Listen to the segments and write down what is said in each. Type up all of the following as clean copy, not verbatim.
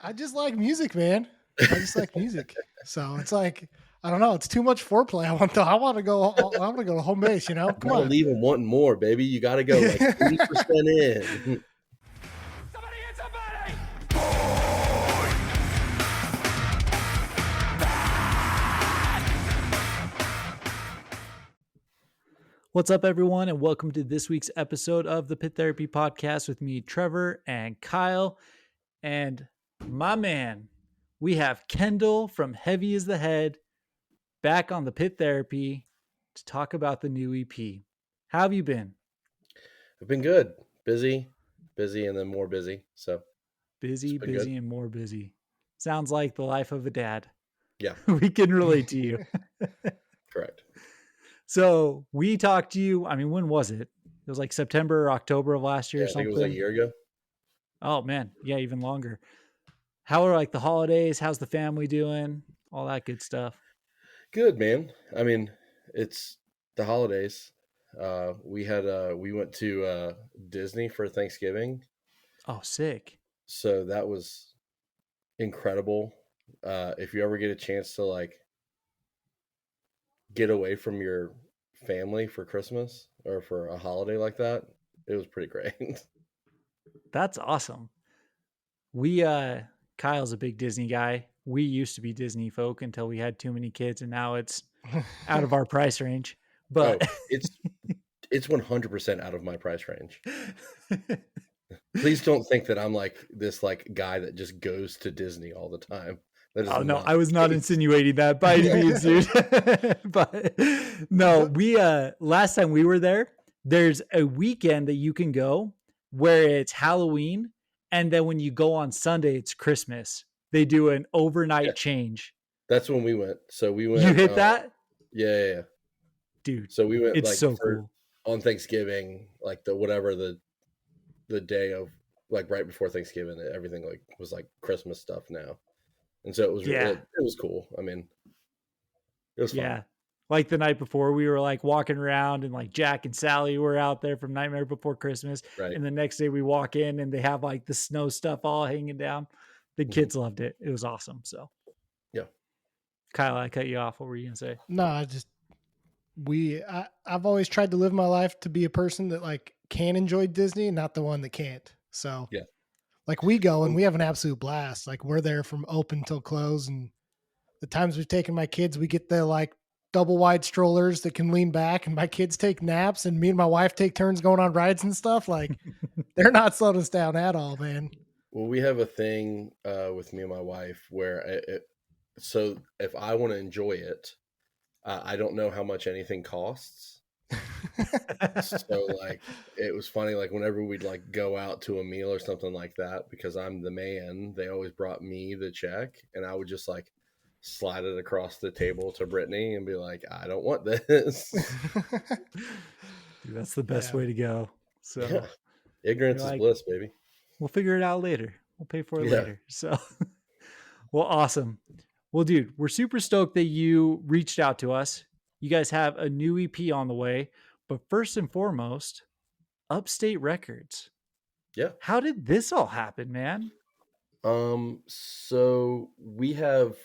I just like music, man. I just like music. So it's like, I don't know. It's too much foreplay. I want to go. I want to go to home base. You know, You come gotta on. leave them wanting more, baby. You gotta go like 80% in. Somebody hit somebody! What's up, everyone, and welcome to this week's episode of the Pit Therapy Podcast with me, Trevor, and Kyle. And my man, we have Kendal from Heavy as the Head back on the Pit Therapy to talk about the new EP. How have you been? I've been good. Busy, and then more busy. So Busy, been good. and more busy. Sounds like the life of a dad. Yeah, We can relate to you. correct. So we talked to you. I mean, when was it? It was like September or October of last year Yeah, or I think something. it was a year ago. Oh man, yeah, even longer. How are like the holidays? How's the family doing? All that good stuff. Good, man. I mean, it's the holidays. We went to Disney for Thanksgiving, Oh, sick. so that was incredible. If you ever get a chance to like get away from your family for Christmas or for a holiday like that, it was pretty great. That's awesome. Kyle's a big Disney guy. We used to be Disney folk until we had too many kids, and now it's out of our price range. But It's 100% out of my price range. Please don't think that I'm like this like guy that just goes to Disney all the time. That is oh no, not I was the not case. insinuating that by any means, dude. But no, we last time we were there, there's a weekend that you can go where it's Halloween, and then when you go on Sunday, it's Christmas. They do an overnight Yeah. change. That's when we went. So we went. You hit that? Yeah. Dude, So we went it's like so cool. on Thanksgiving, like the day of like right before Thanksgiving. Everything like was like Christmas stuff now, and so it was Yeah. it was cool. I mean, it was fun. Yeah. Like the night before, we were like walking around, and like Jack and Sally were out there from Nightmare Before Christmas. Right. And the next day we walk in and they have like the snow stuff all hanging down. The kids loved it. It was awesome. So, yeah. Kyle, I cut you off. What were you going to say? No, I've always tried to live my life to be a person that like can enjoy Disney, not the one that can't. So Yeah. like we go and we have an absolute blast. Like we're there from open till close, and the times we've taken my kids, we get the like double wide strollers that can lean back, and my kids take naps, and me and my wife take turns going on rides and stuff. Like they're not slowing us down at all, man. Well, we have a thing with me and my wife where so if I want to enjoy it, I don't know how much anything costs. So like it was funny, like whenever we'd like go out to a meal or something like that, because I'm the man, they always brought me the check, and I would just like slide it across the table to Brittany and be like, I don't want this. Dude, that's the best way to go. So Yeah. Ignorance is bliss, baby. We'll figure it out later. We'll pay for it later. So, well, awesome. Well, dude, we're super stoked that you reached out to us. You guys have a new EP on the way, but first and foremost, Upstate Records. Yeah. How did this all happen, man? So we have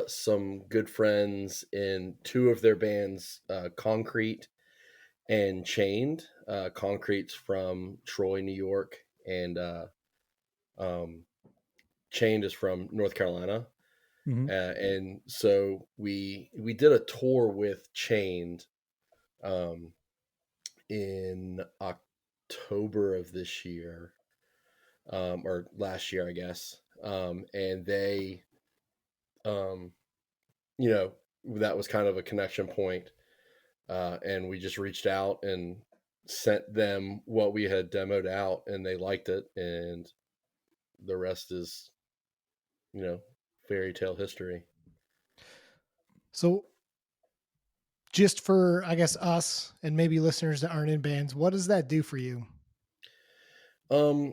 some good friends in two of their bands, Concrete and Chained. Concrete's from Troy, New York, and Chained is from North Carolina. Mm-hmm. And so we did a tour with Chained in October of this year, or last year, I guess. And they, you know, that was kind of a connection point. And we just reached out and sent them what we had demoed out, and they liked it. And the rest is, you know, fairy tale history. So just for, I guess, us and maybe listeners that aren't in bands, what does that do for you?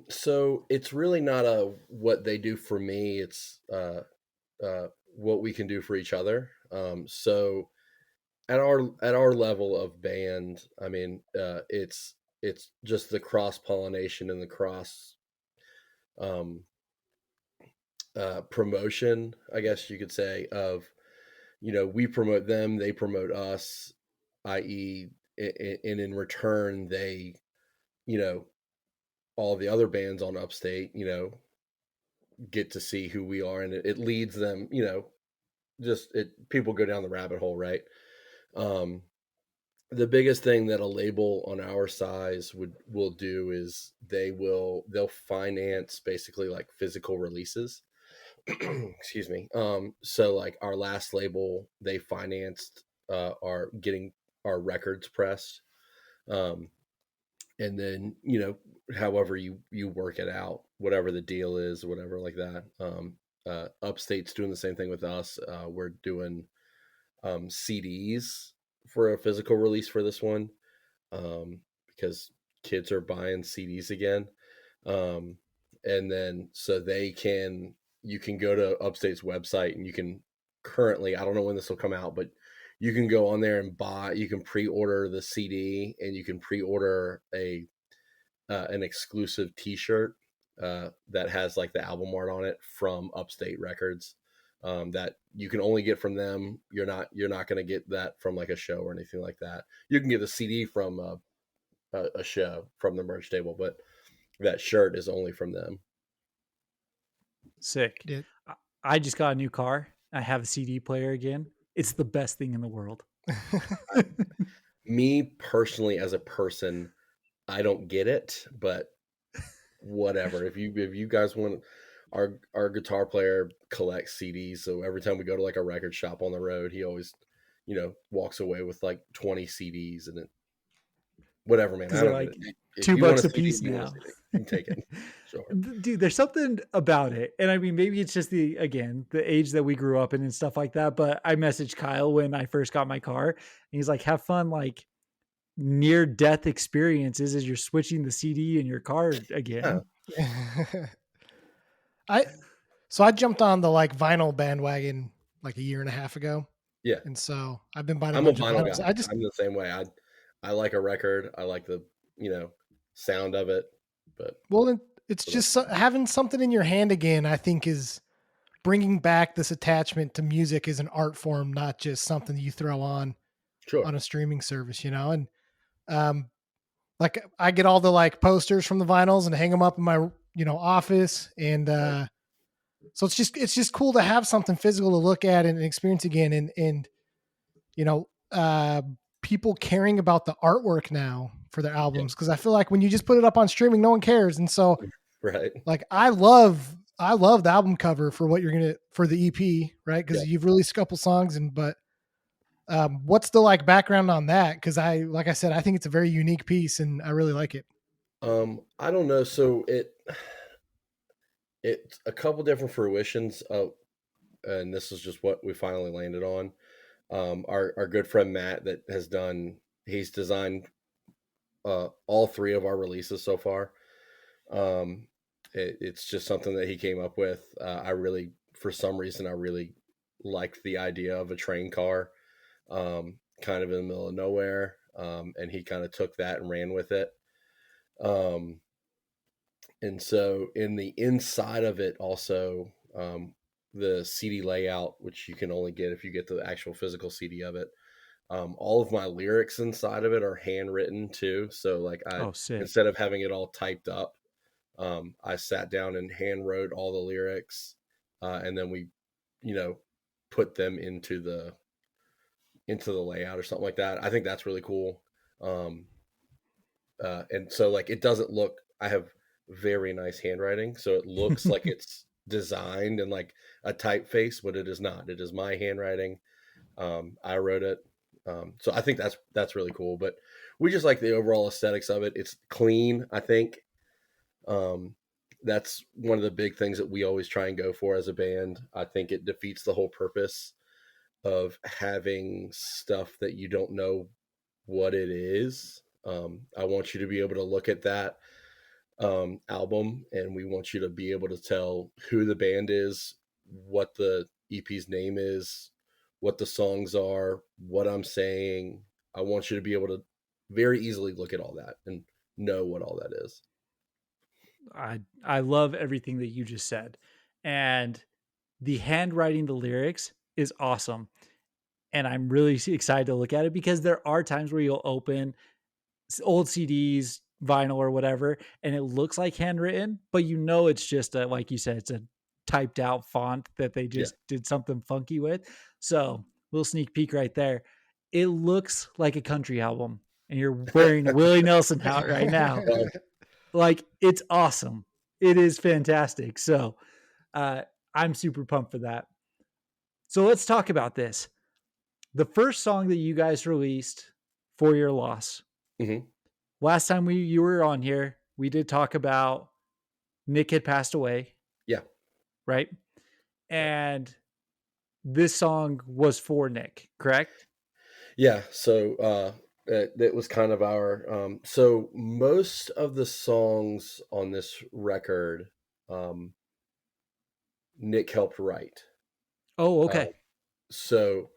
So it's really not what they do for me. It's what we can do for each other. So at our level of band, I mean, it's just the cross pollination and the cross promotion, I guess you could say, of, we promote them, they promote us, i.e., and in return, they, all the other bands on Upstate, get to see who we are, and it leads them, just people go down the rabbit hole, right? Um, the biggest thing that a label on our size will do is they'll finance basically like physical releases. Excuse me. So like our last label, they financed our getting our records pressed. And then, however you work it out, whatever the deal is, whatever like that. Upstate's doing the same thing with us. We're doing CDs for a physical release for this one, because kids are buying CDs again. And then so you can go to Upstate's website, and you can currently, I don't know when this will come out, but you can go on there and you can pre-order the CD, and you can pre-order an exclusive t-shirt that has like the album art on it from Upstate Records, that you can only get from them. You're not going to get that from like a show or anything like that. You can get a CD from a show from the merch table, but that shirt is only from them. Sick. Yeah. I just got a new car. I have a CD player again. It's the best thing in the world. Me personally, as a person, I don't get it, but whatever. If you guys want, our guitar player collects CDs, so every time we go to like a record shop on the road, he always, walks away with like 20 CDs, and it, whatever, man. I don't like get it. If $2 you want a CD, piece you want now. CD, you can take it. Sure. Dude, there's something about it. And I mean, maybe it's just the age that we grew up in and stuff like that. But I messaged Kyle when I first got my car, and he's like, have fun, like near death experiences as you're switching the CD in your car again. Yeah. I jumped on the like vinyl bandwagon like a year and a half ago. Yeah. And so I've been buying a I'm a bunch of vinyl vinyls. guy. I'm the same way. I like a record. I like the, sound of it, but it's just having something in your hand again, I think, is bringing back this attachment to music as an art form, not just something you throw on sure. a streaming service, and like I get all the like posters from the vinyls and hang them up in my, office. And, so it's just cool to have something physical to look at and experience again. And, you know, people caring about the artwork now for their albums. Cause I feel like when you just put it up on streaming, no one cares. And so Right. like, I love the album cover for what you're for the EP, right? Cause you've released a couple songs but what's the like background on that? Cause like I said, I think it's a very unique piece and I really like it. I don't know. So it's a couple different fruitions of, and this is just what we finally landed on. Our good friend Matt he's designed all three of our releases so far. It's just something that he came up with. For some reason, I really liked the idea of a train car, kind of in the middle of nowhere. And he kind of took that and ran with it. And so in the inside of it also, the CD layout, which you can only get if you get the actual physical CD of it, all of my lyrics inside of it are handwritten too. So like instead of having it all typed up, I sat down and hand wrote all the lyrics, and then we, put them into the layout or something like that. I think that's really cool. And so like it doesn't look. I have very nice handwriting, so it looks like it's designed in like a typeface, but it is not. It is my handwriting. I wrote it. So I think that's really cool, but we just like the overall aesthetics of it. It's clean. I think, that's one of the big things that we always try and go for as a band. I think it defeats the whole purpose of having stuff that you don't know what it is. I want you to be able to look at that album, and we want you to be able to tell who the band is, what the EP's name is, what the songs are, what I'm saying. I want you to be able to very easily look at all that and know what all that is. I love everything that you just said. and the handwriting, the lyrics is awesome. And I'm really excited to look at it because there are times where you'll open old CDs, vinyl or whatever, and it looks like handwritten, but you know it's just a, like you said, it's a typed out font that they just did something funky with. So little sneak peek right there. It looks like a country album, and you're wearing a Willie Nelson hat right now. Like, it's awesome. It is fantastic. So I'm super pumped for that. So let's talk about this. The first song that you guys released, For Your Loss. Mm-hmm. Last time you were on here, we did talk about Nick had passed away. Yeah. Right? And this song was for Nick, correct? Yeah. So that was kind of our so most of the songs on this record Nick helped write. Oh, okay. So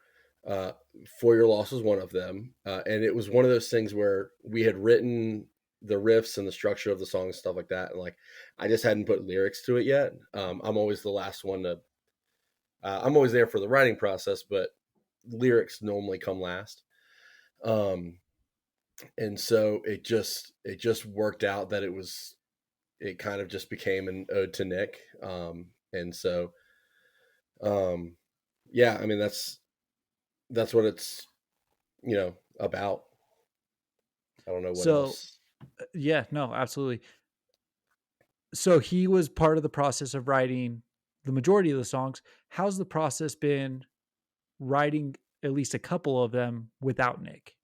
For Your Loss was one of them, and it was one of those things where we had written the riffs and the structure of the song and stuff like that, and like I just hadn't put lyrics to it yet. I'm always the last one to I'm always there for the writing process, but lyrics normally come last. And so it just worked out that it kind of just became an ode to Nick. And so yeah, I mean that's what it's about. I don't know what else. Yeah, no, absolutely. So he was part of the process of writing the majority of the songs. How's the process been writing at least a couple of them without Nick?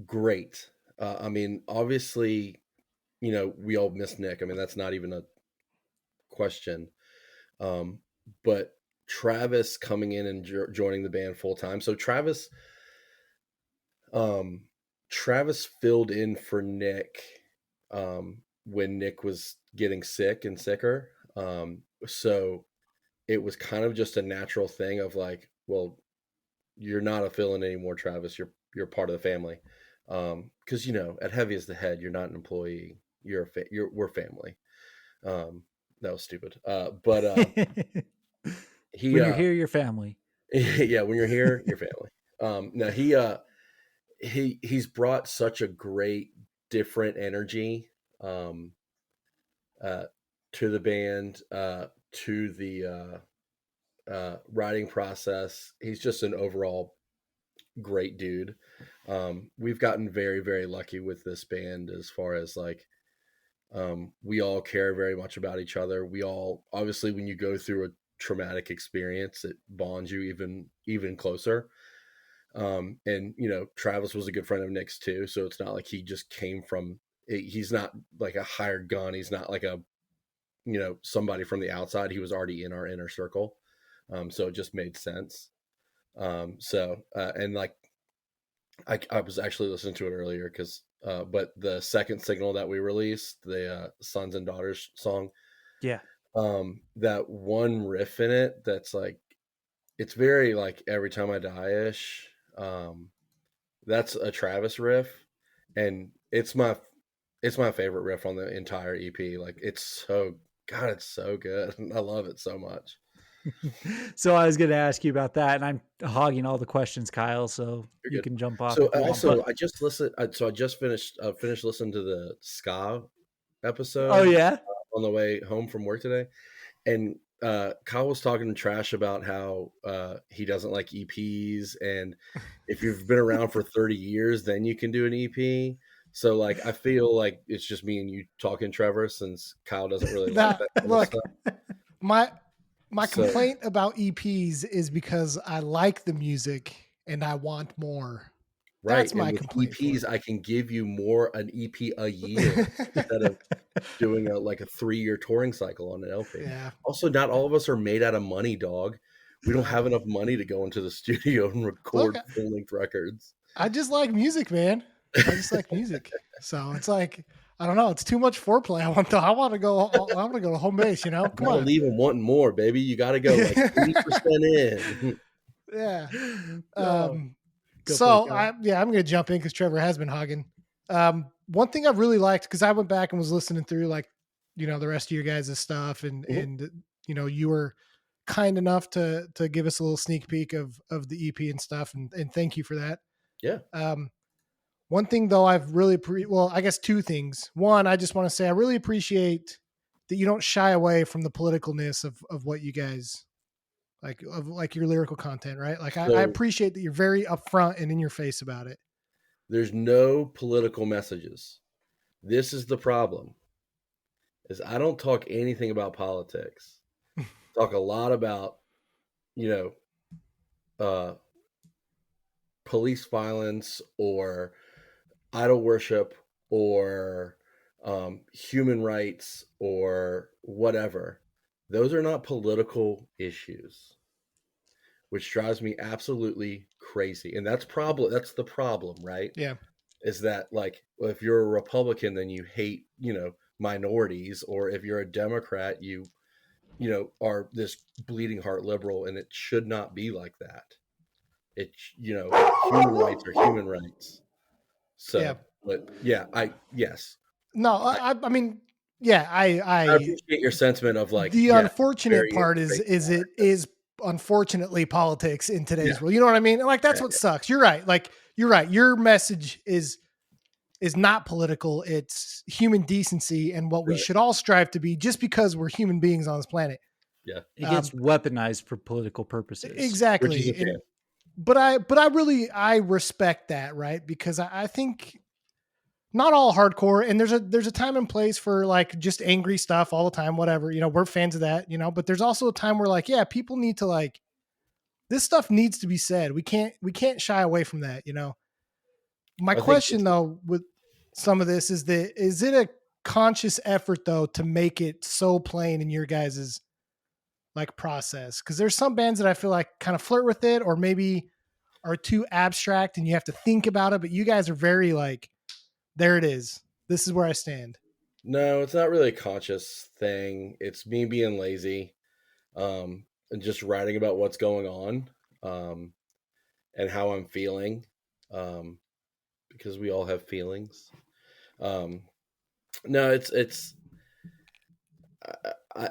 Great. I mean, obviously, we all miss Nick. I mean, that's not even a question. But Travis coming in and joining the band full time. So Travis filled in for Nick when Nick was getting sick and sicker. So it was kind of just a natural thing of like, well, you're not a fill-in anymore, Travis. You're part of the family. Because at Heavy as the Head, you're not an employee. We're family. That was stupid. But when you're here, you're family. Yeah, when you're here, you're family. No, he's brought such a great different energy to the band, to the writing process. He's just an overall great dude. We've gotten very, very lucky with this band as far as like we all care very much about each other. We all, obviously, when you go through a traumatic experience, it bonds you even closer. And Travis was a good friend of Nick's too, so it's not like he just came from he's not like a hired gun. He's not like a somebody from the outside. He was already in our inner circle. So it just made sense. And like I was actually listening to it earlier because but the second single that we released, the Sons and Daughters song, that one riff in it that's like, it's very like Every Time I Die-ish. That's a Travis riff, and it's my favorite riff on the entire EP. Like it's so good. I love it so much. So I was going to ask you about that, and I'm hogging all the questions, Kyle, so you can jump off. So also, I just listened. So I just finished listening to the ska episode. Oh yeah, on the way home from work today, and Kyle was talking trash about how he doesn't like EPs, and if you've been around for 30 years, then you can do an EP. So like, I feel like it's just me and you talking, Trevor, since Kyle doesn't really like that kind of stuff. My complaint about EPs is because I like the music and I want more. Right. That's my complaint. EPs, I can give you an EP a year instead of doing a 3-year touring cycle on an LP. Yeah. Also, not all of us are made out of money, dog. We don't have enough money to go into the studio and record full-length records. I just like music, man. I just like music. So it's like, I don't know. It's too much foreplay. I want to go to home base, Come on. Leave them wanting more, baby. You got to go like 80% in. Yeah. I'm going to jump in because Trevor has been hogging. One thing I've really liked, because I went back and was listening through the rest of your guys' stuff and you were kind enough to give us a little sneak peek of the EP and stuff, and thank you for that. Yeah. One thing though, I guess two things. One, I just want to say I really appreciate that you don't shy away from the politicalness of what you guys like your lyrical content, right? Like I So appreciate that you're very upfront and in your face about it. there's no political messages. This is the problem. Is I don't talk anything about politics. Talk a lot about, uh, police violence or idol worship or human rights or whatever. Those are not political issues, which drives me absolutely crazy. And that's the problem, right? Yeah. Is that like, well, if you're a Republican, then you hate, minorities, or if you're a Democrat, you are this bleeding heart liberal, and it should not be like that. It, human rights are human rights. So, Yeah. but yeah, yes. No, I mean, yeah, I appreciate your sentiment of like, the yeah, unfortunate very part is straightforward. it is unfortunately politics in today's Yeah. world. You know what I mean? Like that's Yeah, what sucks. You're right. Like you're right. Your message is not political. It's human decency and what we Right. should all strive to be, just because we're human beings on this planet. Yeah. It gets weaponized for political purposes. Which is Exactly. a shame. But I respect that, right? Because I think not all hardcore, and there's a time and place for like just angry stuff all the time, whatever, we're fans of that, but there's also a time where like, yeah, people need to like, this stuff needs to be said. We can't shy away from that. My I think question though, with some of this is it a conscious effort though, to make it so plain in your guys's like process? Cause there's some bands that I feel like kind of flirt with it, or maybe are too abstract and you have to think about it. But you guys are very like, there it is. This is where I stand. No, it's not really a conscious thing. It's me being lazy, and just writing about what's going on, and how I'm feeling, because we all have feelings. No,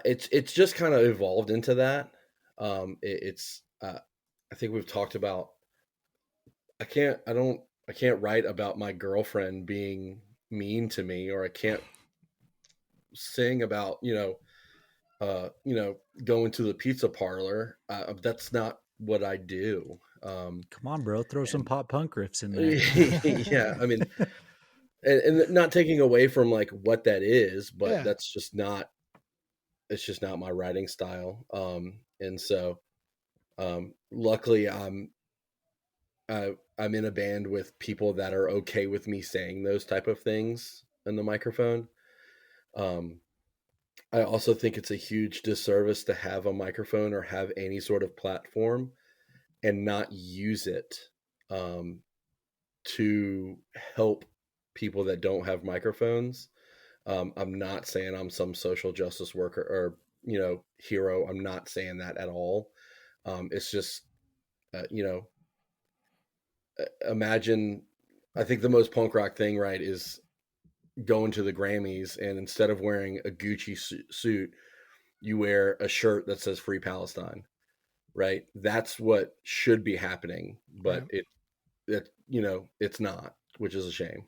it's just kind of evolved into that. I think we've talked about. I can't write about my girlfriend being mean to me, or I can't sing about going to the pizza parlor. That's not what I do. Come on, bro, throw some pop punk riffs in there. Yeah, I mean, and not taking away from like what that is, but Yeah. that's just not. It's just not my writing style. And so, luckily, I'm in a band with people that are okay with me saying those type of things in the microphone. I also think it's a huge disservice to have a microphone or have any sort of platform and not use it, to help people that don't have microphones. I'm not saying I'm some social justice worker or, hero. I'm not saying that at all. It's just, imagine, I think the most punk rock thing, right, is going to the Grammys, and instead of wearing a Gucci suit, you wear a shirt that says Free Palestine, right? That's what should be happening, but it's not, which is a shame.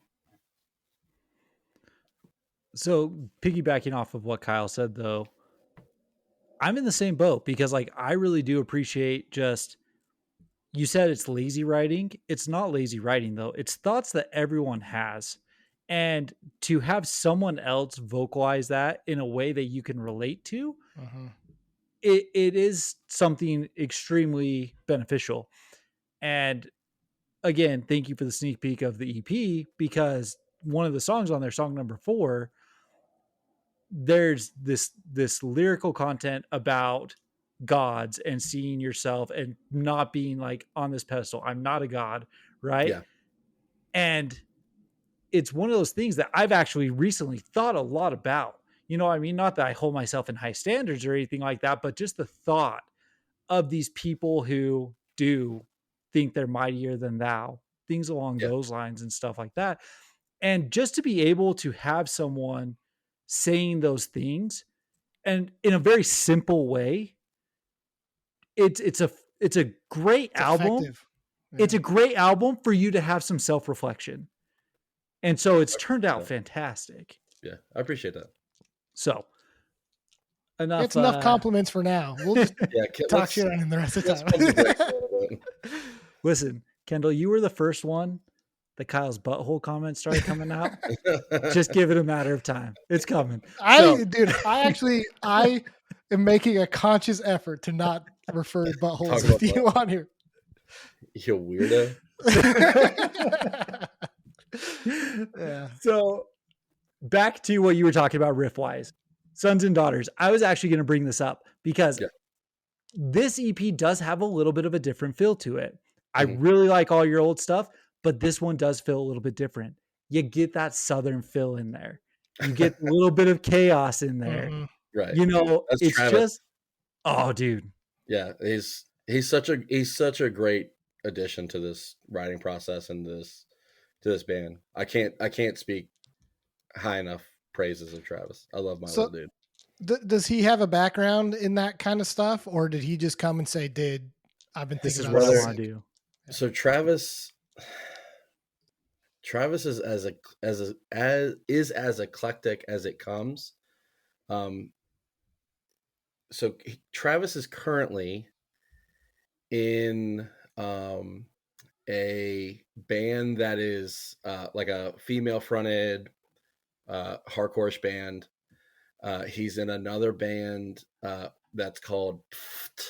So piggybacking off of what Kyle said, though, I'm in the same boat, because like I really do appreciate just, you said it's lazy writing. It's not lazy writing though. It's thoughts that everyone has. And to have someone else vocalize that in a way that you can relate to, it is something extremely beneficial. And again, thank you for the sneak peek of the EP, because one of the songs on there, song number 4, there's this lyrical content about gods and seeing yourself and not being like on this pedestal. I'm not a god, right? Yeah. And it's one of those things that I've actually recently thought a lot about. You know what I mean? Not that I hold myself in high standards or anything like that, but just the thought of these people who do think they're mightier than thou, things along Yeah. those lines and stuff like that. And just to be able to have someone saying those things and in a very simple way, it's a great It's album. effective. It's a great album for you to have some self-reflection. And so it's turned out fantastic. Yeah, I appreciate that. So enough. It's enough compliments for now. We'll just talk shit on him the rest of the time. Listen, Kendall, you were the first one that Kyle's butthole comments started coming out. Just give it a matter of time. It's coming. I am making a conscious effort to not refer to buttholes with you on here. You weirdo. Yeah. So back to what you were talking about riff wise, sons and daughters. I was actually going to bring this up because this EP does have a little bit of a different feel to it. I really like all your old stuff, but this one does feel a little bit different. You get that Southern feel in there. You get a little bit of chaos in there. Right. You know, That's it's Travis. just, oh dude. Yeah. He's such a great addition to this writing process and to this band. I can't speak high enough praises of Travis. I love my little dude. Does he have a background in that kind of stuff, or did he just come and say, "Dude, I've been thinking this is about what this." I want to do? So Travis is as eclectic as it comes. So Travis is currently in a band that is like a female fronted hardcore band. He's in another band that's called PFT,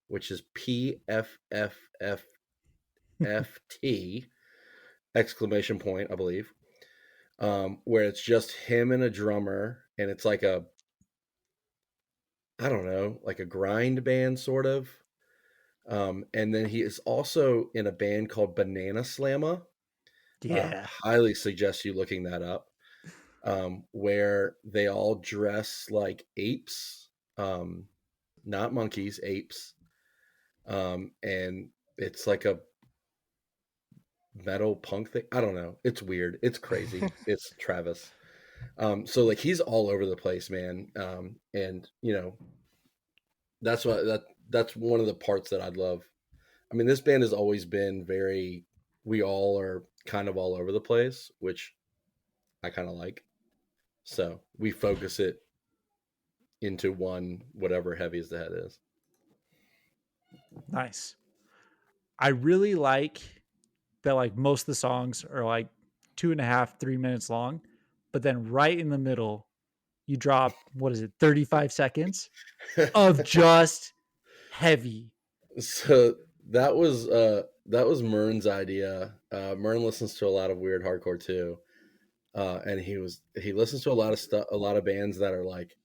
which is PFFFFT exclamation point, I believe, where it's just him and a drummer, and it's like a, I don't know, like a grind band sort of. And then he is also in a band called Banana Slamma. Yeah. Highly suggest you looking that up. Where they all dress like apes, not monkeys, apes. And it's like a metal punk thing. I don't know. It's weird. It's crazy. It's Travis. So like he's all over the place, man. And you know, that's one of the parts that I'd love. I mean, this band has always been we all are kind of all over the place, which I kind of like. So we focus it into one, whatever heavy as the head is. Nice. I really like that, like most of the songs are like 2.5, 3 minutes long, but then right in the middle, you drop, 35 seconds of just heavy. So that was Mern's idea. Mern listens to a lot of weird hardcore too. And he listens to a lot of stuff, a lot of bands that are like,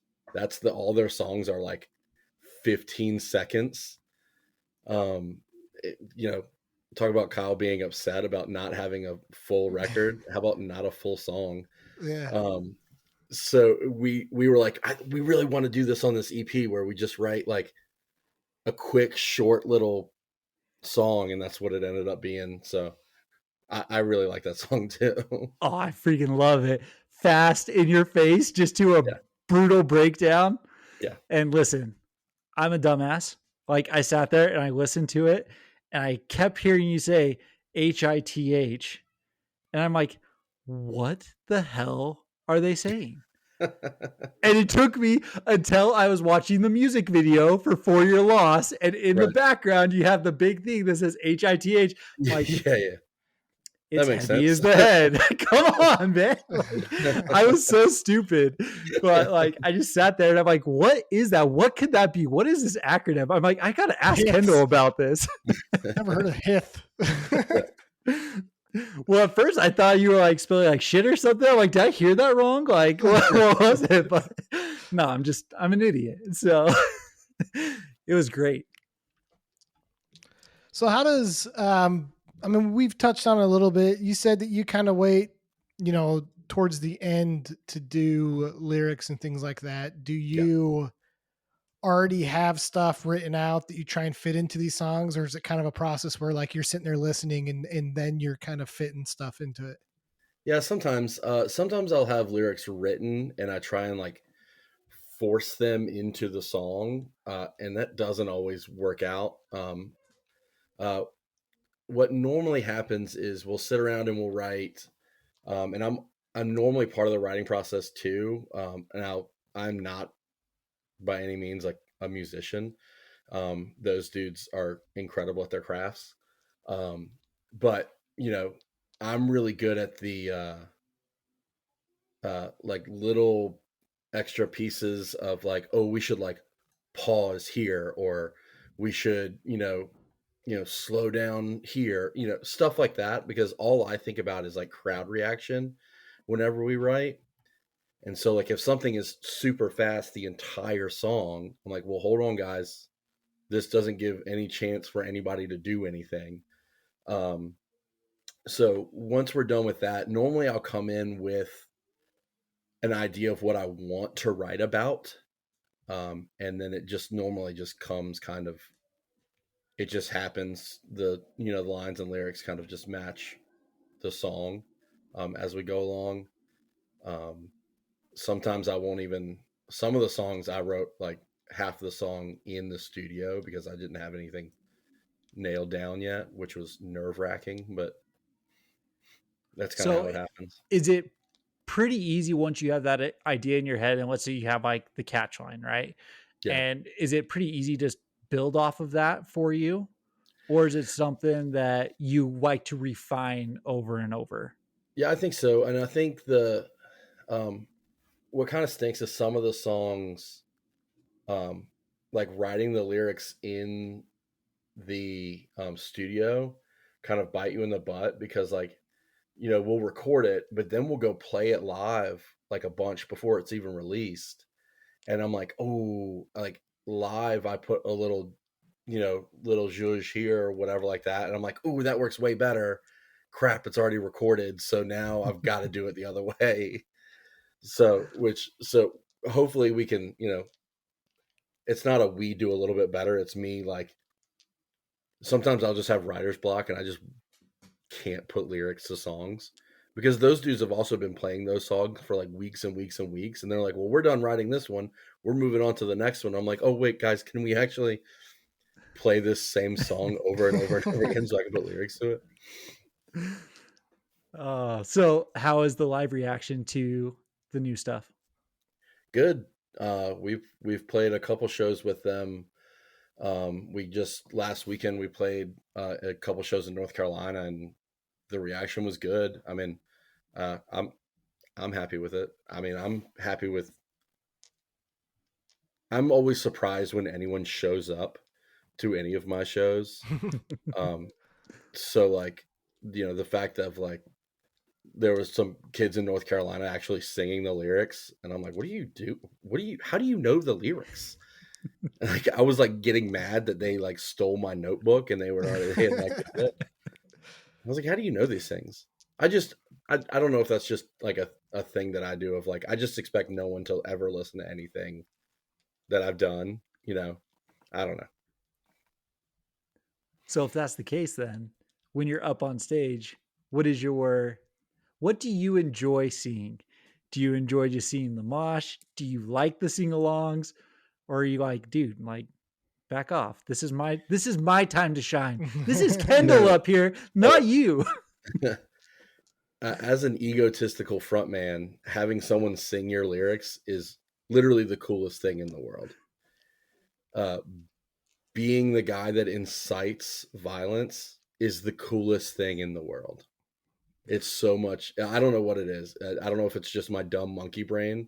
all their songs are like 15 seconds. You know, talk about Kyle being upset about not having a full record. How about not a full song? Yeah. So we were like, we really want to do this on this EP where we just write like a quick, short little song, and that's what it ended up being. So I really like that song too. Oh, I freaking love it. Fast in your face, just to a brutal breakdown. Yeah. And listen, I'm a dumbass. Like I sat there and I listened to it and I kept hearing you say HITH. And I'm like, what the hell are they saying? And it took me until I was watching the music video for For Your Loss. And in the background, you have the big thing that says HITH. Like, yeah. It's heavy as the head. Come on, man. Like, I was so stupid. But like I just sat there and I'm like, what is that? What could that be? What is this acronym? I'm like, I gotta ask Kendall about this. Never heard of HITH. Well, at first I thought you were like spelling like shit or something. I'm like, did I hear that wrong? Like, what was it? But no, I'm an idiot. So it was great. So how does I mean, we've touched on it a little bit. You said that you kind of wait, you know, towards the end to do lyrics and things like that. Do you already have stuff written out that you try and fit into these songs, or is it kind of a process where like you're sitting there listening and then you're kind of fitting stuff into it? Yeah, sometimes I'll have lyrics written and I try and like force them into the song, and that doesn't always work out. Uh, what normally happens is we'll sit around and we'll write, and I'm normally part of the writing process too. And I'm not by any means like a musician. Those dudes are incredible at their crafts. Um, but I'm really good at the like little extra pieces of like, oh, we should like pause here, or we should, slow down here, stuff like that, because all I think about is like crowd reaction whenever we write. And so like if something is super fast the entire song, I'm like, well, hold on guys. This doesn't give any chance for anybody to do anything. Um, so once we're done with that, normally I'll come in with an idea of what I want to write about. And then it just normally just comes kind of, it just happens. The lines and lyrics kind of just match the song as we go along. Um, Sometimes I won't even, some of the songs I wrote like half the song in the studio because I didn't have anything nailed down yet, which was nerve wracking, but that's kind of how So it happens. is it pretty easy once you have that idea in your head, and let's say you have like the catch line, right? Yeah. And is it pretty easy to just build off of that for you? Or is it something that you like to refine over and over? Yeah, I think so. And I think um, what kind of stinks is some of the songs, um, like writing the lyrics in the studio kind of bite you in the butt because like, we'll record it, but then we'll go play it live like a bunch before it's even released. And I'm like, oh, like live, I put a little, little zhuzh here or whatever like that. And I'm like, oh, that works way better. Crap, it's already recorded. So now I've got to do it the other way. So hopefully we can, it's not a we do a little bit better. It's me like sometimes I'll just have writer's block and I just can't put lyrics to songs because those dudes have also been playing those songs for like weeks and weeks and weeks. And they're like, well, we're done writing this one. We're moving on to the next one. I'm like, oh, wait, guys, can we actually play this same song over and over and over again so I can put lyrics to it? So how is the live reaction to the new stuff? Good. We've played a couple shows with them. We just last weekend we played a couple shows in North Carolina, and the reaction was good. I mean, I'm happy with it. I mean, I'm always surprised when anyone shows up to any of my shows. So like, the fact of like there was some kids in North Carolina actually singing the lyrics, and I'm like, what do you do? How do you know the lyrics? And like I was like getting mad that they like stole my notebook and they had like it. I was like, how do you know these things? I don't know if that's just like a thing that I do of like I just expect no one to ever listen to anything that I've done, I don't know. So if that's the case, then when you're up on stage, what do you enjoy seeing? Do you enjoy just seeing the mosh? Do you like the sing-alongs? Or are you like, dude, like back off. This is my time to shine. This is Kendall No. up here, not you. As an egotistical frontman, having someone sing your lyrics is literally the coolest thing in the world. Being the guy that incites violence is the coolest thing in the world. It's so much. I don't know what it is. I don't know if it's just my dumb monkey brain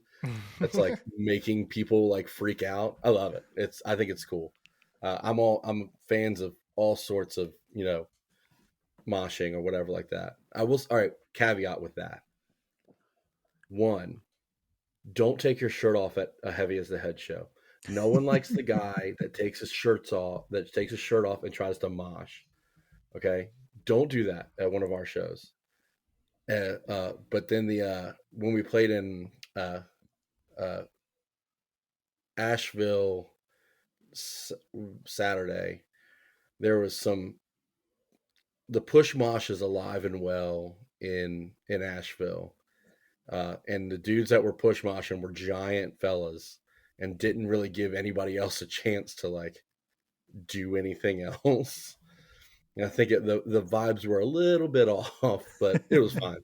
that's like making people like freak out. I love it. I think it's cool. I'm fans of all sorts of, moshing or whatever like that. All right, caveat with that. One, don't take your shirt off at a Heavy as the Head show. No one likes the guy that takes his shirt off and tries to mosh. Okay, don't do that at one of our shows. But then when we played in Asheville Saturday, there was the push mosh is alive and well in Asheville, and the dudes that were push moshing were giant fellas, and didn't really give anybody else a chance to like do anything else. And I think the vibes were a little bit off, but it was fine.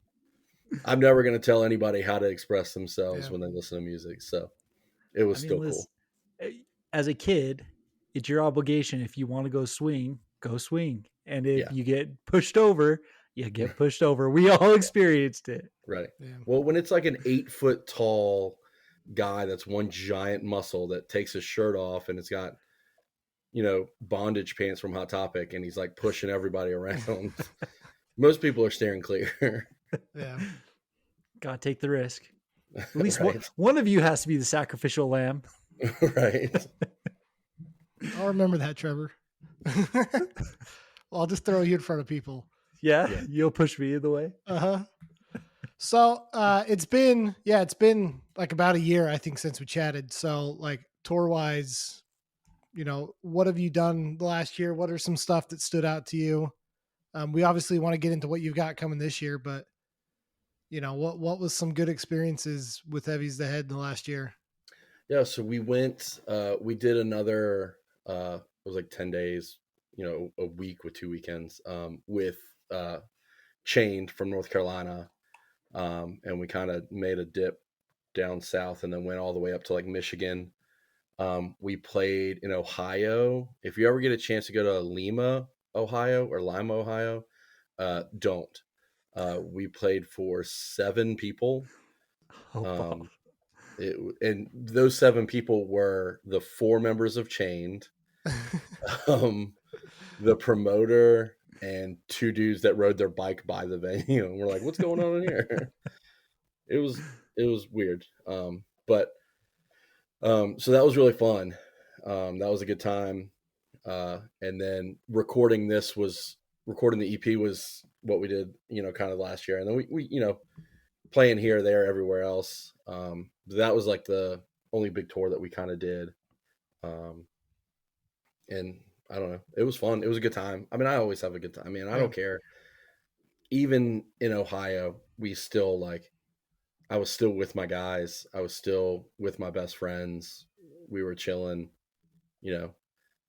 I'm never going to tell anybody how to express themselves when they listen to music. So it was still cool. As a kid, it's your obligation. If you want to go swing, go swing. And if you get pushed over, you get pushed over. We all experienced it. Right. Yeah. Well, when it's like an 8-foot tall guy that's one giant muscle that takes his shirt off and it's got, you know, bondage pants from Hot Topic and he's like pushing everybody around, most people are steering clear. Yeah. Gotta take the risk. At least one of you has to be the sacrificial lamb. Right. I'll remember that, Trevor. Well, I'll just throw you in front of people. Yeah. You'll push me in the way. So it's been like about a year, I think, since we chatted. So like tour wise, you know, what have you done the last year? What are some stuff that stood out to you? We obviously want to get into what you've got coming this year, but you know, what was some good experiences with Heavy's the Head in the last year? Yeah. So we went, we did another, it was like 10 days, you know, a week with 2 weekends, with, Chained from North Carolina. And we kind of made a dip down south and then went all the way up to like Michigan. We played in Ohio. If you ever get a chance to go to Lima, Ohio or Lima, Ohio, don't. We played for 7 people. And those 7 people were the 4 members of Chained, the promoter, and 2 dudes that rode their bike by the venue. And we're like, what's going on in here? It was weird. But so that was really fun. That was a good time. And then recording the EP was what we did, you know, kind of last year. And then we you know, playing here, there, everywhere else. That was like the only big tour that we kind of did. And I don't know, it was fun. It was a good time. I mean, I always have a good time. I mean, I don't care. Even in Ohio, we still like, I was still with my guys. I was still with my best friends. We were chilling, you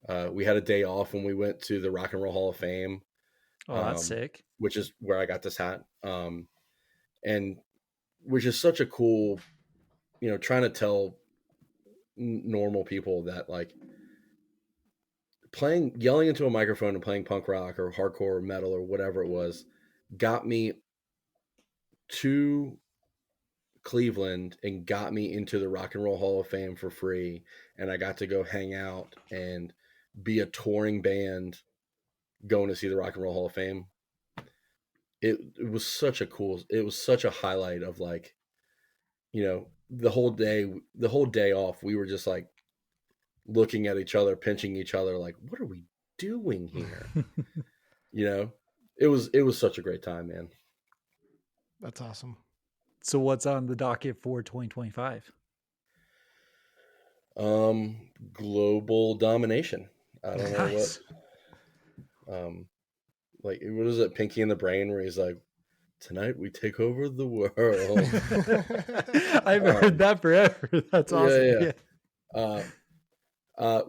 know. We had a day off when we went to the Rock and Roll Hall of Fame. Oh, that's sick. Which is where I got this hat. And which is such a cool, you know, trying to tell normal people that like yelling into a microphone and playing punk rock or hardcore or metal or whatever it was, got me to Cleveland and got me into the Rock and Roll Hall of Fame for free. And I got to go hang out and be a touring band going to see the Rock and Roll Hall of Fame. It was such a highlight of like, you know, the whole day off, we were just like looking at each other, pinching each other, like, what are we doing here? You know, it was such a great time, man. That's awesome. So what's on the docket for 2025? Global domination. I don't know Nice. like, what is it, Pinky and the Brain, where he's like, tonight we take over the world. I've heard that forever. That's awesome. Yeah.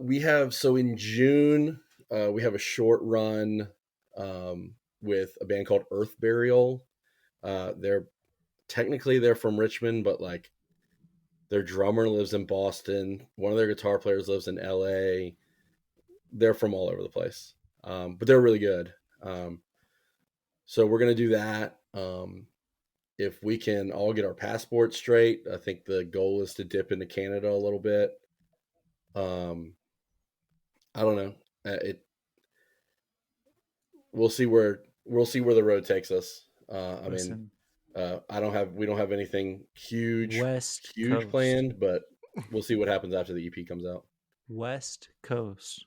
We have, so in June, we have a short run with a band called Earth Burial. They're from Richmond, but like their drummer lives in Boston. One of their guitar players lives in LA. They're from all over the place. But they're really good. So we're going to do that. If we can all get our passports straight, I think the goal is to dip into Canada a little bit. I don't know. We'll see where the road takes us. I mean, we don't have anything huge planned, but we'll see what happens after the EP comes out. West Coast,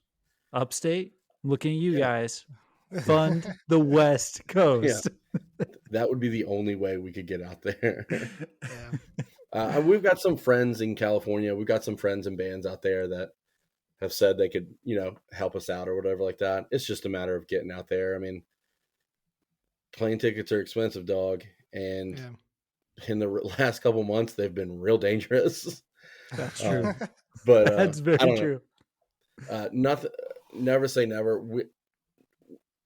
Upstate. I'm looking at you guys. Fund the West Coast. Yeah. That would be the only way we could get out there. We've got some friends in California. We've got some friends and bands out there that have said they could, you know, help us out or whatever like that. It's just a matter of getting out there. I mean, plane tickets are expensive, dog. And in the last couple months, they've been real dangerous. That's true. But That's I very don't true. know. Nothing. Never say never.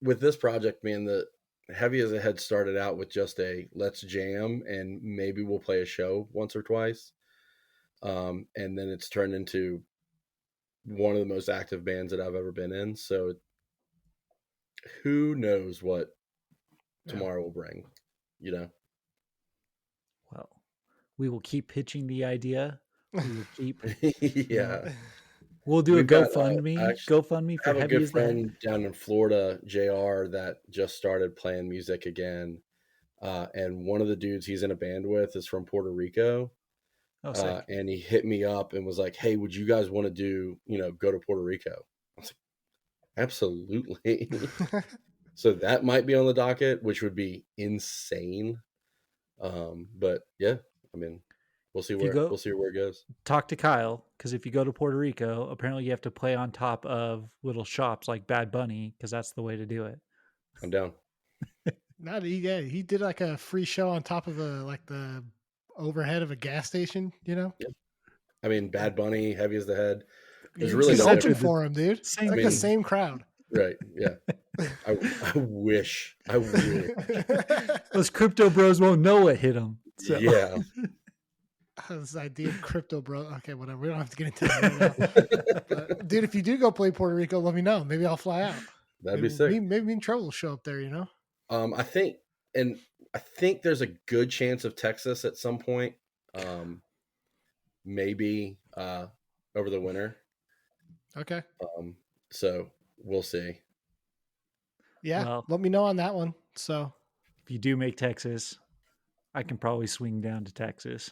With this project, man, the Heavy as a Head started out with just a let's jam and maybe we'll play a show once or twice, and then it's turned into one of the most active bands that I've ever been in. So who knows what tomorrow will bring, you know? Well, we will keep pitching the idea. We will keep. Yeah. We'll do We've a got, GoFundMe. actually, GoFundMe I for have a Heavy good as the Head. friend down in Florida, JR, that just started playing music again. And one of the dudes he's in a band with is from Puerto Rico. Oh, sick. And he hit me up and was like, hey, would you guys want to do, go to Puerto Rico? I was like, absolutely. So that might be on the docket, which would be insane. But yeah, I mean, we'll see If you where go it goes. talk to Kyle, because if you go to Puerto Rico, apparently you have to play on top of little shops like Bad Bunny, because that's the way to do it. I'm down. He did like a free show on top of the overhead of a gas station, you know? Yeah. I mean, Bad Bunny, Heavy as the Head. There's It's really no open difference. for him, dude. It's Same like thing. the same crowd. Right. Yeah. I wish. Those crypto bros won't know what hit them. So. Yeah. This idea of crypto, bro. Okay, whatever. We don't have to get into that right now. But, dude, if you do go play Puerto Rico, let me know. Maybe I'll fly out. That'd be sick. Maybe me and Trevor will show up there, you know? I think there's a good chance of Texas at some point. Maybe over the winter. Okay. So we'll see. Yeah. Well, let me know on that one. So if you do make Texas, I can probably swing down to Texas.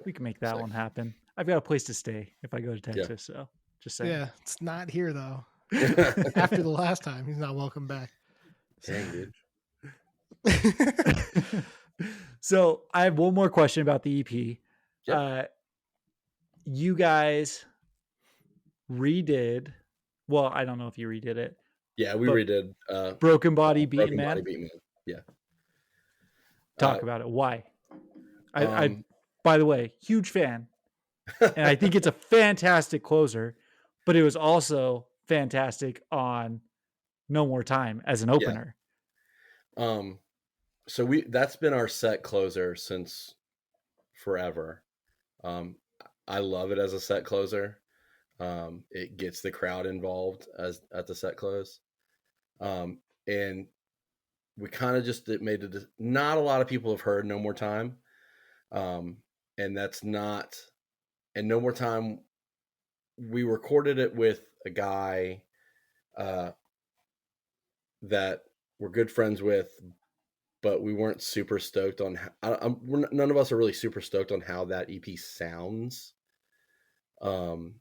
We can make that Sick. one happen. I've got a place to stay if I go to Texas, so just saying. yeah, it's not here though. After the last time, he's not welcome back. Dang, dude. So I have one more question about the EP. Yep. You guys redid. Well, I don't know if you redid it. Yeah, we But redid Broken Body Beaten Broken Man. Body Beaten Man. Yeah. Talk about it. Why? I by the way, huge fan. And I think it's a fantastic closer, but it was also fantastic on No More Time as an opener. So that's been our set closer since forever. I love it as a set closer. It gets the crowd involved at the set close. And we kind of just made it. Not a lot of people have heard No More Time. And that's not, and No More Time, we recorded it with a guy that we're good friends with, but we weren't super stoked on none of us are really super stoked on how that EP sounds. And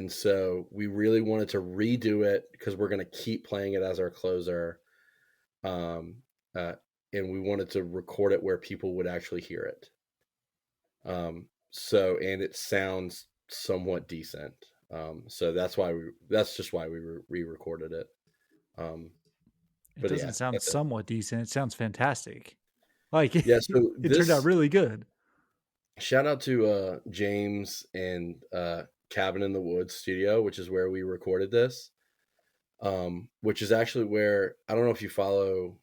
so we really wanted to redo it because we're going to keep playing it as our closer. And we wanted to record it where people would actually hear it. And it sounds somewhat decent. So that's just why we re-recorded it. It doesn't sound somewhat decent. It sounds fantastic. Like, yeah, so it turned out really good. Shout out to James and Cabin in the Woods studio, which is where we recorded this. Which is actually where, I don't know if you follow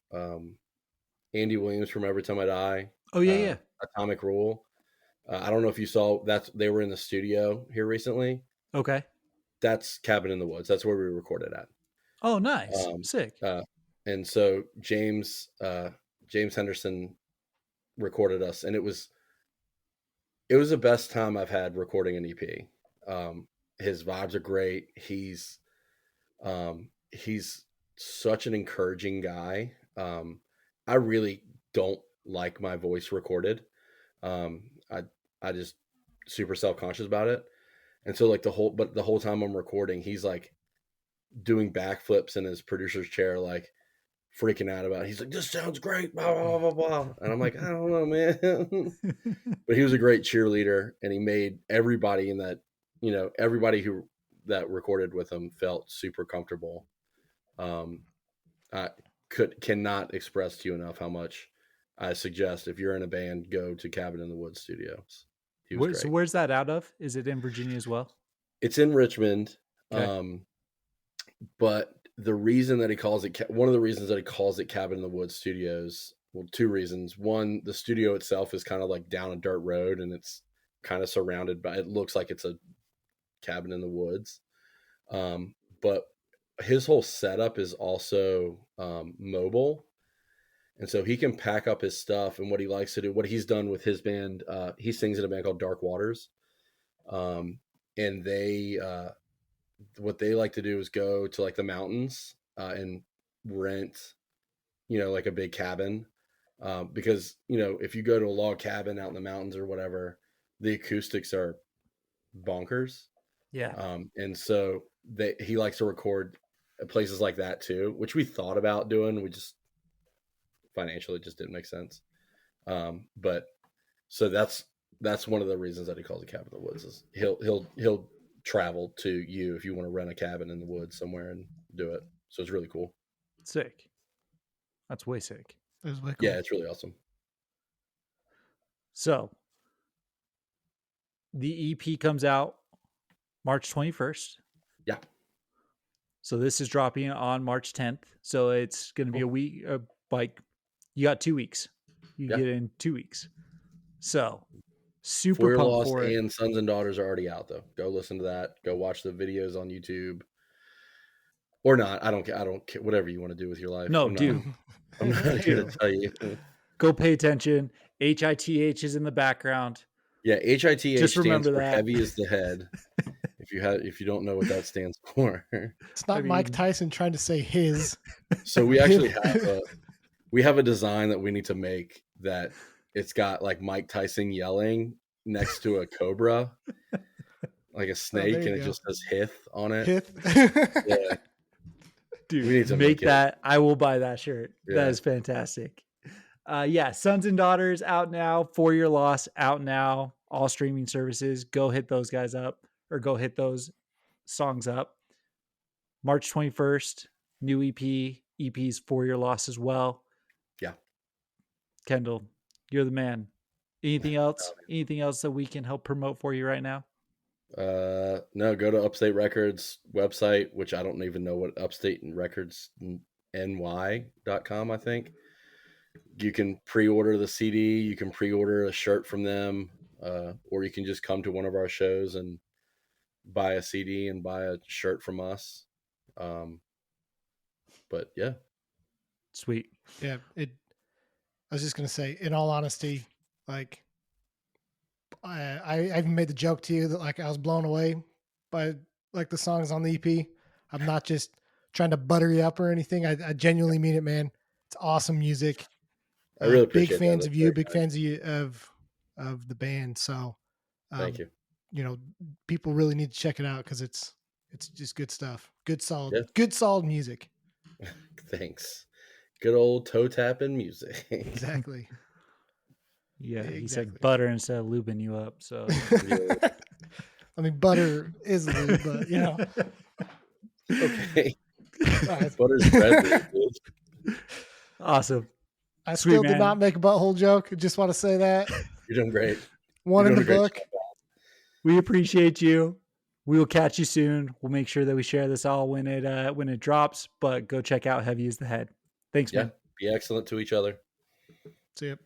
Andy Williams from Every Time I Die. Oh yeah. Atomic Rule. I don't know if you saw that they were in the studio here recently. Okay. That's Cabin in the Woods. That's where we recorded at. Oh, nice. Sick. And so James Henderson recorded us, and it was the best time I've had recording an EP. His vibes are great. He's such an encouraging guy. I really don't like my voice recorded. I just super self-conscious about it. And so like the whole time I'm recording, he's like doing backflips in his producer's chair, like freaking out about it. He's like, this sounds great, blah, blah, blah, blah. And I'm like, I don't know, man. But he was a great cheerleader, and he made everybody in that, everybody that recorded with him felt super comfortable. I cannot express to you enough how much I suggest, if you're in a band, go to Cabin in the Woods studios. He was great. So where's that out of? Is it in Virginia as well? It's in Richmond. Okay. But the reason that he calls it, one of the reasons that he calls it Cabin in the Woods Studios, well, two reasons. One, the studio itself is kind of like down a dirt road, and it's kind of surrounded by, it looks like it's a cabin in the woods. But his whole setup is also mobile. And so he can pack up his stuff, and what he likes to do, what he's done with his band, he sings in a band called Dark Waters. And they, what they like to do is go to like the mountains and rent, like a big cabin. Because, if you go to a log cabin out in the mountains or whatever, the acoustics are bonkers. Yeah. And so he likes to record at places like that too, which we thought about doing. We just financially just didn't make sense. But so that's one of the reasons that he calls it Cabin in the Woods is he'll travel to you if you want to rent a cabin in the woods somewhere and do it. So it's really cool. Sick. That's way sick. It was way cool. Yeah, it's really awesome. So the EP comes out March 21st. Yeah. So this is dropping on March 10th. So it's going to be a week, like you got 2 weeks. You get it in 2 weeks. So super For Your pumped Lost for it. and Sons and Daughters are already out though. Go listen to that. Go watch the videos on YouTube. Or not. I don't care. Whatever you want to do with your life. No, I'm dude. I'm not here to tell you. Go pay attention. HITH is in the background. Yeah, HITH Just stands remember for that. heavy as the head. If you don't know what that stands for. It's not Mike Tyson trying to say his. So we actually have a design that we need to make that it's got like Mike Tyson yelling next to a cobra, like a snake, and it just says Hith on it. Hith. Yeah. Dude, We need to make make that. I will buy that shirt. Yeah. That is fantastic. Sons and Daughters out now. For Your Loss out now. All streaming services. Go hit those guys up, or go hit those songs up. March 21st, new EP. EP's For Your Loss as well. Yeah. Kendal, you're the man. Anything else? Anything else that we can help promote for you right now? No, go to Upstate Records website, which I don't even know what Upstate Records ny.com, I think. You can pre-order the CD, you can pre-order a shirt from them, or you can just come to one of our shows and buy a CD and buy a shirt from us. But yeah. Sweet. Yeah, I was just gonna say, in all honesty, like I even made the joke to you that like I was blown away by like the songs on the EP. I'm not just trying to butter you up or anything. I genuinely mean it, man. It's awesome music. I really appreciate big fans that. of you, big fans of you of the band. So Thank you. People really need to check it out because it's just good stuff. Good solid music. Thanks. Good old toe tapping music. Exactly. Yeah, he Exactly. said butter instead of lubing you up. So Yeah. I mean, butter is lube, but Okay. Right. Butter's bread. awesome. I Sweet, still man. did not make a butthole joke. I just want to say that. You're doing great. One You're in the doing a great book. job. We appreciate you. We will catch you soon. We'll make sure that we share this all when it drops. But go check out Heavy is the Head. Thanks, Yeah. man. Be excellent to each other. See ya.